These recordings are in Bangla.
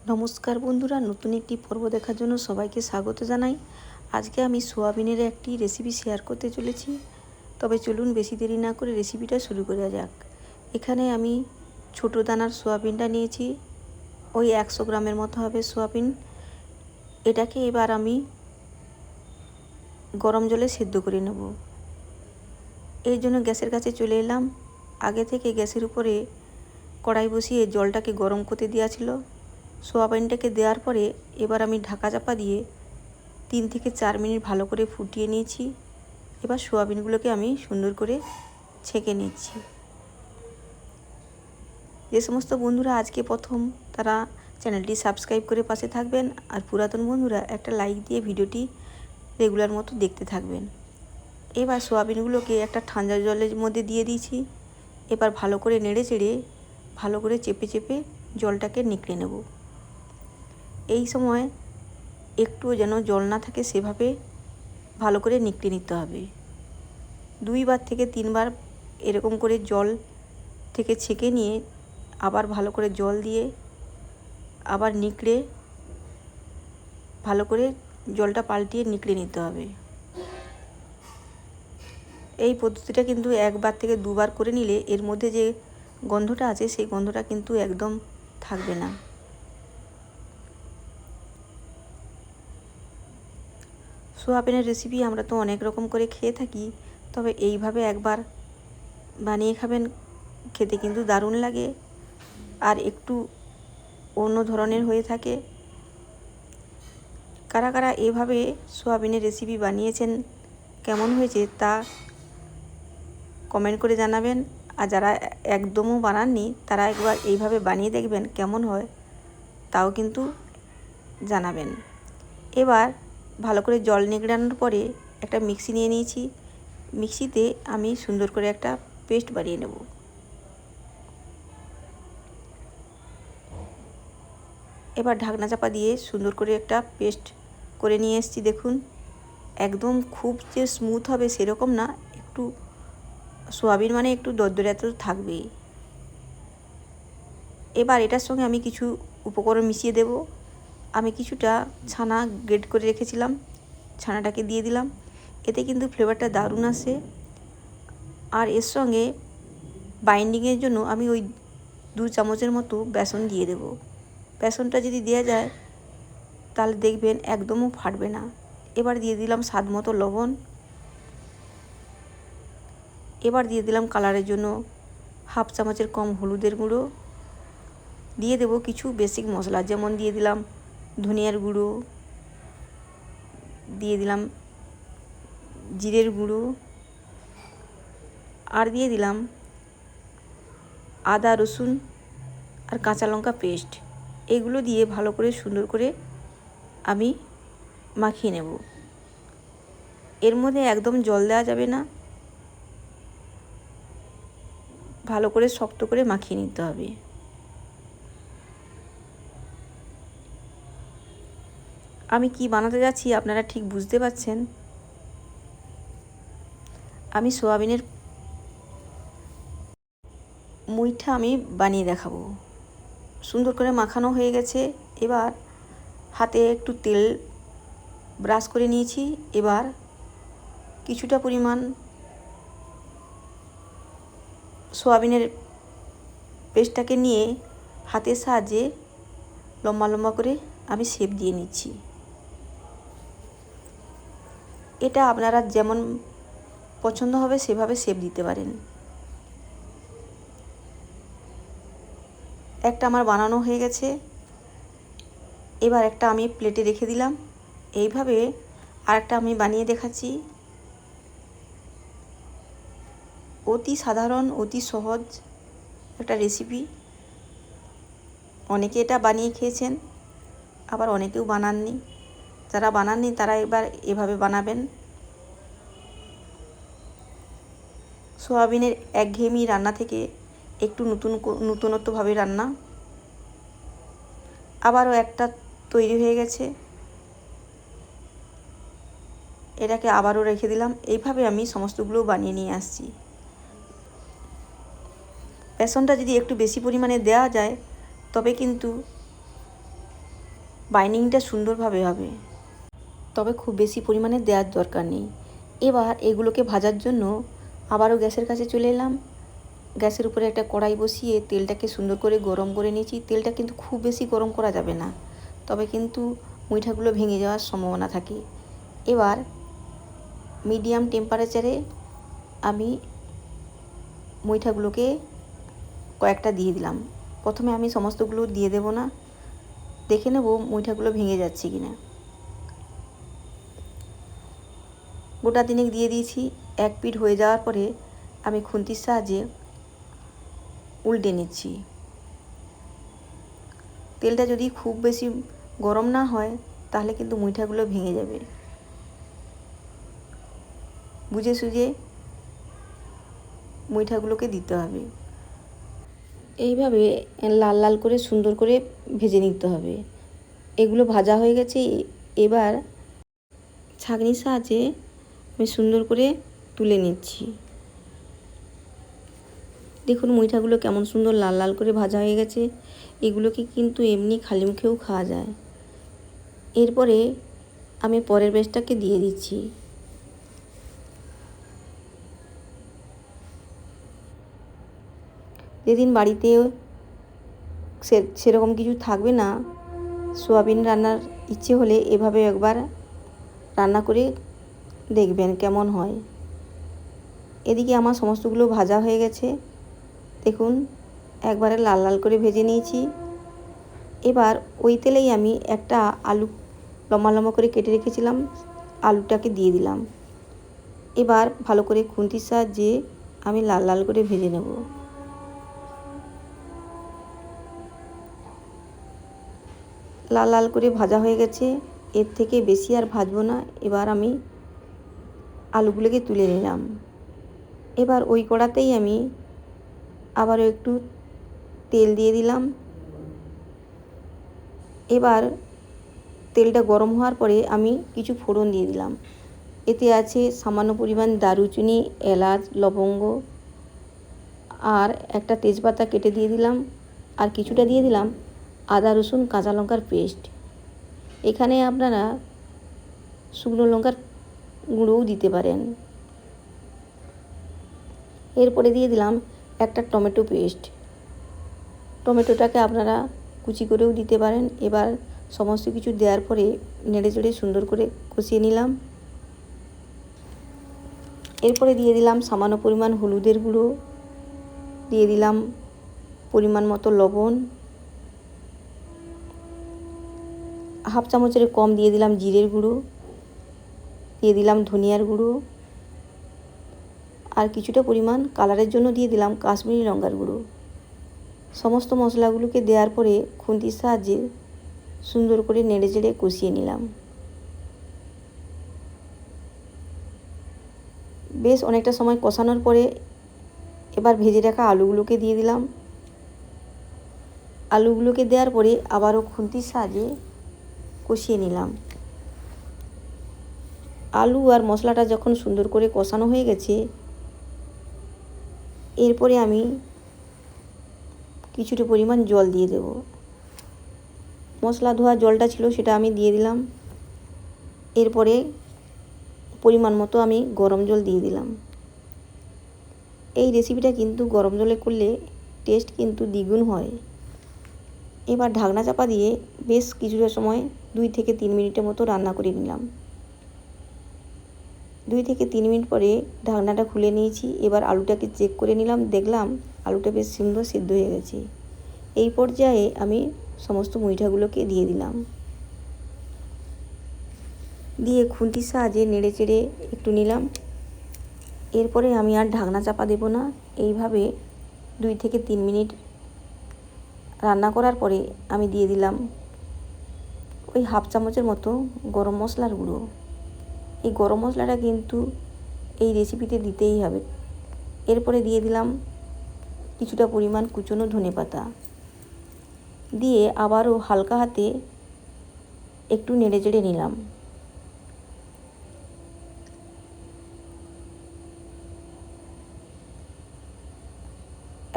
নমস্কার বন্ধুরা, নতুন একটি পর্ব দেখার জন্য সবাইকে স্বাগত জানাই। আজকে আমি সোয়াবিনের একটি রেসিপি শেয়ার করতে চলেছি। তবে চলুন বেশি দেরি না করে রেসিপিটা শুরু করা যাক। এখানে আমি ছোটো দানার সোয়াবিনটা নিয়েছি, ওই 100 গ্রামের মতো হবে সোয়াবিন। এটাকে এবার আমি গরম জলে সেদ্ধ করে নেব। এই জন্য গ্যাসের কাছে চলে এলাম। আগে থেকে গ্যাসের উপরে কড়াই বসিয়ে জলটাকে গরম করতে দেওয়া ছিল। সোয়াবিনটাকে দেওয়ার পরে এবার আমি ঢাকা চাপা দিয়ে 3 থেকে 4 মিনিট ভালো করে ফুটিয়ে নিয়েছি। এবার সোয়াবিনগুলোকে আমি সুন্দর করে ছেঁকে নিচ্ছি। যে সমস্ত বন্ধুরা আজকে প্রথম, তারা চ্যানেলটি সাবস্ক্রাইব করে পাশে থাকবেন, আর পুরাতন বন্ধুরা একটা লাইক দিয়ে ভিডিওটি রেগুলার মতো দেখতে থাকবেন। এবার সোয়াবিনগুলোকে একটা ঠান্ডা জলের মধ্যে দিয়ে দিয়েছি। এবার ভালো করে নেড়ে চেড়ে ভালো করে চেপে চেপে জলটাকে নিকড়ে নেব। এই সময় একটুও যেন জল না থাকে, সেভাবে ভালো করে নিকড়ে নিতে হবে। 2 বার থেকে 3 বার এরকম করে জল থেকে ছেঁকে নিয়ে আবার ভালো করে জল দিয়ে আবার নিকড়ে ভালো করে জলটা পাল্টিয়ে নিকড়ে নিতে হবে। এই পদ্ধতিটা কিন্তু 1 বার থেকে 2 বার করে নিলে এর মধ্যে যে গন্ধটা আছে সেই গন্ধটা কিন্তু একদম থাকবে না। সোয়াবিনের রেসিপি আমরা তো অনেক রকম করে খেয়ে থাকি, তবে এইভাবে একবার বানিয়ে খাবেন, খেতে কিন্তু দারুণ লাগে আর একটু অন্য ধরনের হয়ে থাকে। কারা কারা এভাবে সোয়াবিনের রেসিপি বানিয়েছেন, কেমন হয়েছে তা কমেন্ট করে জানাবেন। আর যারা একদমও বানাননি তারা একবার এইভাবে বানিয়ে দেখবেন কেমন হয়, তাও কিন্তু জানাবেন। এবার ভালো করে জল নিগড়ানোর পরে একটা মিক্সি নিয়ে নিয়েছি। মিক্সিতে আমি সুন্দর করে একটা পেস্ট বানিয়ে নেব। এবার ঢাকনা চাপা দিয়ে সুন্দর করে একটা পেস্ট করে নিয়ে এসেছি। দেখুন, একদম খুব যে স্মুথ হবে সেরকম না, একটু সোয়াবিন মানে একটু দরদরে তো থাকবেই। এবার এটার সঙ্গে আমি কিছু উপকরণ মিশিয়ে দেব। আমি কিছুটা ছানা গ্রেট করে রেখেছিলাম, ছানাটাকে দিয়ে দিলাম। এতে কিন্তু ফ্লেভারটা দারুণ আসে। আর এর সঙ্গে বাইন্ডিংয়ের জন্য আমি ওই 2 চামচের মতো বেসন দিয়ে দেব। বেসনটা যদি দেওয়া যায় তাহলে দেখবেন একদমও ফাটবে না। এবার দিয়ে দিলাম স্বাদ মতো লবণ। এবার দিয়ে দিলাম কালারের জন্য 1/2 চামচের কম হলুদের গুঁড়ো। দিয়ে দেব কিছু বেসিক মশলা, যেমন দিয়ে দিলাম ধনিয়ার গুঁড়ো, দিয়ে দিলাম জিরের গুঁড়ো, আর দিয়ে দিলাম আদা রসুন আর কাঁচা লঙ্কা পেস্ট। এগুলো দিয়ে ভালো করে সুন্দর করে আমি মাখিয়ে নেব। এর মধ্যে একদম জল দেওয়া যাবে না, ভালো করে শক্ত করে মাখিয়ে নিতে হবে। আমি কি বানাতে যাচ্ছি আপনারা ঠিক বুঝতে পারছেন। আমি সোয়াবিনের মুইঠা আমি বানিয়ে দেখাবো। সুন্দর করে মাখানো হয়ে গেছে। এবার হাতে একটু তেল ব্রাশ করে নিয়েছি। এবার কিছুটা পরিমাণ সোয়াবিনের পেস্টটাকে নিয়ে হাতের সাহায্যে লম্বা লম্বা করে আমি শেপ দিয়ে নিচ্ছি। এটা আপনারা যেমন পছন্দ হবে সেভাবে শেপ দিতে পারেন। একটা আমার বানানো হয়ে গেছে। এবার একটা আমি প্লেটে রেখে দিলাম। এইভাবে আরেকটা আমি বানিয়ে দেখাচ্ছি। অতি সাধারণ, অতি সহজ একটা রেসিপি। অনেকে এটা বানিয়ে খেয়েছেন, আবার অনেকেও বানাননি। যারা বানাননি তারা এবার এভাবে বানাবেন। সোয়াবিনের একঘেয়েমি রান্না থেকে একটু নতুনত্বভাবে রান্না। আবারও একটা তৈরি হয়ে গেছে, এটাকে আবারও রেখে দিলাম। এইভাবে আমি সমস্তগুলো বানিয়ে নিয়ে আসছি। বেসনটা যদি একটু বেশি পরিমাণে দেওয়া যায় তবে কিন্তু বাইন্ডিংটা সুন্দরভাবে হবে, তবে খুব বেশি পরিমাণে দেওয়ার দরকার নেই। এবার এগুলোকে ভাজার জন্য আবারও গ্যাসের কাছে চলে এলাম। গ্যাসের উপরে একটা কড়াই বসিয়ে তেলটাকে সুন্দর করে গরম করে নিয়েছি। তেলটা কিন্তু খুব বেশি গরম করা যাবে না, তবে কিন্তু মুইঠাগুলো ভেঙে যাওয়ার সম্ভাবনা থাকে। এবার মিডিয়াম টেম্পারেচারে আমি মুইঠাগুলোকে কয়েকটা দিয়ে দিলাম। প্রথমে আমি সমস্তগুলো দিয়ে দেব না, দেখে নেব মুইঠাগুলো ভেঙে যাচ্ছে কিনা। গোটা তিনেক দিয়ে দিয়েছি। এক পিঠ হয়ে যাওয়ার পরে আমি খুন্তির সাহায্যে উল্টে নিচ্ছি। তেলটা যদি খুব বেশি গরম না হয় তাহলে কিন্তু মুইঠাগুলো ভেঙে যাবে। বুঝে সুঝে মুইঠাগুলোকে দিতে হবে। এইভাবে লাল লাল করে সুন্দর করে ভেজে নিতে হবে। এগুলো ভাজা হয়ে গেছে। এবার ছাঁকনির সাহায্যে আমি সুন্দর করে তুলে নিচ্ছি। দেখুন মুইঠাগুলো কেমন সুন্দর লাল লাল করে ভাজা হয়ে গেছে। এগুলোকে কিন্তু এমনি খালি মুখেও খাওয়া যায়। এরপরে আমি পরের ব্যাচটাকে দিয়ে দিচ্ছি। যেদিন বাড়িতে সেরকম কিছু থাকবে না, সোয়াবিন রান্নার ইচ্ছে হলে এভাবে একবার রান্না করে দেখবেন কেমন হয়। এদিকে আমার সমস্তগুলো ভাজা হয়ে গেছে। দেখুন একবারে লাল লাল করে ভেজে নিয়েছি। এবার ওই তেলেই আমি একটা আলু লম্বা লম্বা করে কেটে রেখেছিলাম, আলুটাকে দিয়ে দিলাম। এবার ভালো করে খুন্তির সাহায্যে আমি লাল লাল করে ভেজে নেব। লাল লাল করে ভাজা হয়ে গেছে। এর থেকে বেশি আর ভাজবো না। এবার আমি আলুগুলোকে তুলে নিলাম। এবার ওই কড়াতেই আমি আবারও একটু তেল দিয়ে দিলাম। এবার তেলটা গরম হওয়ার পরে আমি কিছু ফোড়ন দিয়ে দিলাম। এতে আছে সামান্য পরিমাণ দারুচিনি, এলাচ, লবঙ্গ আর একটা তেজপাতা কেটে দিয়ে দিলাম। আর কিছুটা দিয়ে দিলাম আদা রসুন কাঁচা লঙ্কার পেস্ট। এখানে আপনারা শুকনো লঙ্কার গুঁড়োও দিতে পারেন। এরপরে দিয়ে দিলাম একটা টমেটো পেস্ট। টমেটোটাকে আপনারা কুচি করেও দিতে পারেন। এবার সমস্ত কিছু দেওয়ার পরে নেড়ে চেড়ে সুন্দর করে কষিয়ে নিলাম। এরপরে দিয়ে দিলাম সামান্য পরিমাণ হলুদের গুঁড়ো, দিয়ে দিলাম পরিমাণ মতো লবণ, হাফ চামচের কম দিয়ে দিলাম জিরের গুঁড়ো, দিয়ে দিলাম ধনিয়ার গুঁড়ো, আর কিছুটা পরিমাণ কালারের জন্য দিয়ে দিলাম কাশ্মীরি লঙ্কার গুঁড়ো। সমস্ত মশলাগুলোকে দেওয়ার পরে খুন্তির সাহায্যে সুন্দর করে নেড়ে চেড়ে কষিয়ে নিলাম। বেশ অনেকটা সময় কষানোর পরে এবার ভেজে রাখা আলুগুলোকে দিয়ে দিলাম। আলুগুলোকে দেওয়ার পরে আবারও খুন্তির সাহায্যে কষিয়ে নিলাম। আলু আর মশলাটা যখন সুন্দর করে কষানো হয়ে গেছে, এরপরে আমি কিছুটা পরিমাণ জল দিয়ে দেব। মশলা ধোয়া জলটা ছিল সেটা আমি দিয়ে দিলাম। এরপরে পরিমাণ মতো আমি গরম জল দিয়ে দিলাম। এই রেসিপিটা কিন্তু গরম জলে করলে টেস্ট কিন্তু দ্বিগুণ হয়। এবার ঢাকনা চাপা দিয়ে বেশ কিছুটা সময় 2 থেকে 3 মিনিটের মতো রান্না করে নিলাম। 2 থেকে 3 মিনিট পরে ঢাকনাটা খুলে নিয়েছি। এবার আলুটাকে চেক করে নিলাম, দেখলাম আলুটা বেশ সুন্দর সিদ্ধ হয়ে গেছে। এই পর্যায়ে আমি সমস্ত মুইঠাগুলোকে দিয়ে দিলাম। দিয়ে খুন্তির সাহায্যে নেড়ে চেড়ে একটু নিলাম। এরপরে আমি আর ঢাকনা চাপা দেব না। এইভাবে 2 থেকে 3 মিনিট রান্না করার পরে আমি দিয়ে দিলাম ওই হাফ চামচের মতো গরম মশলার গুঁড়ো। এই গরম মশলাটা কিন্তু এই রেসিপিতে দিতেই হবে। এরপরে দিয়ে দিলাম কিছুটা পরিমাণ কুচনো ধনেপাতা, দিয়ে আবারও হালকা হাতে একটু নেড়ে চেড়ে নিলাম।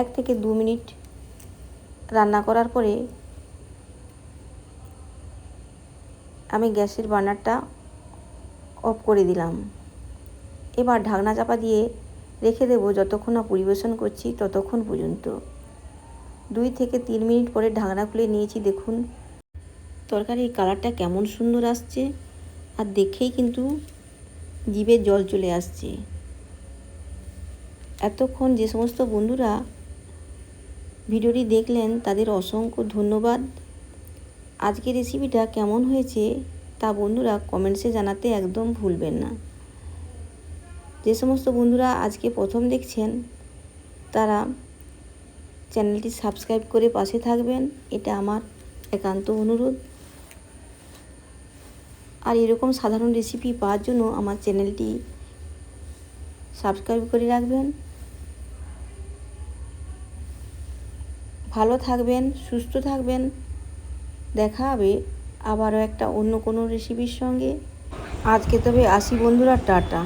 এক থেকে 2 মিনিট রান্না করার পরে আমি গ্যাসের বার্নারটা অফ করে দিলাম। এবার ঢাকনা চাপা দিয়ে রেখে দেবো যতক্ষণ না পরিবেশন করছি ততক্ষণ পর্যন্ত। 2 থেকে 3 মিনিট পরে ঢাকনা খুলে নিয়েছি। দেখুন তরকারির কালারটা কেমন সুন্দর আসছে, আর দেখেই কিন্তু জিভে জল চলে আসছে। এতক্ষণ যে সমস্ত বন্ধুরা ভিডিওটি দেখলেন তাদের অসংখ্য ধন্যবাদ। আজকের রেসিপিটা কেমন হয়েছে তা বন্ধুরা কমেন্টসে জানাতে একদম ভুলবেন না। যে সমস্ত বন্ধুরা আজকে প্রথম দেখছেন তারা চ্যানেলটি সাবস্ক্রাইব করে পাশে থাকবেন, এটা আমার একান্ত অনুরোধ। আর এরকম সাধারণ রেসিপি পাওয়ার জন্য আমার চ্যানেলটি সাবস্ক্রাইব করে রাখবেন। ভালো থাকবেন, সুস্থ থাকবেন। দেখা হবে আবারও একটা অন্য কোনো রেসিপির সঙ্গে। আজকে তবে আসি বন্ধুরা, টাটা।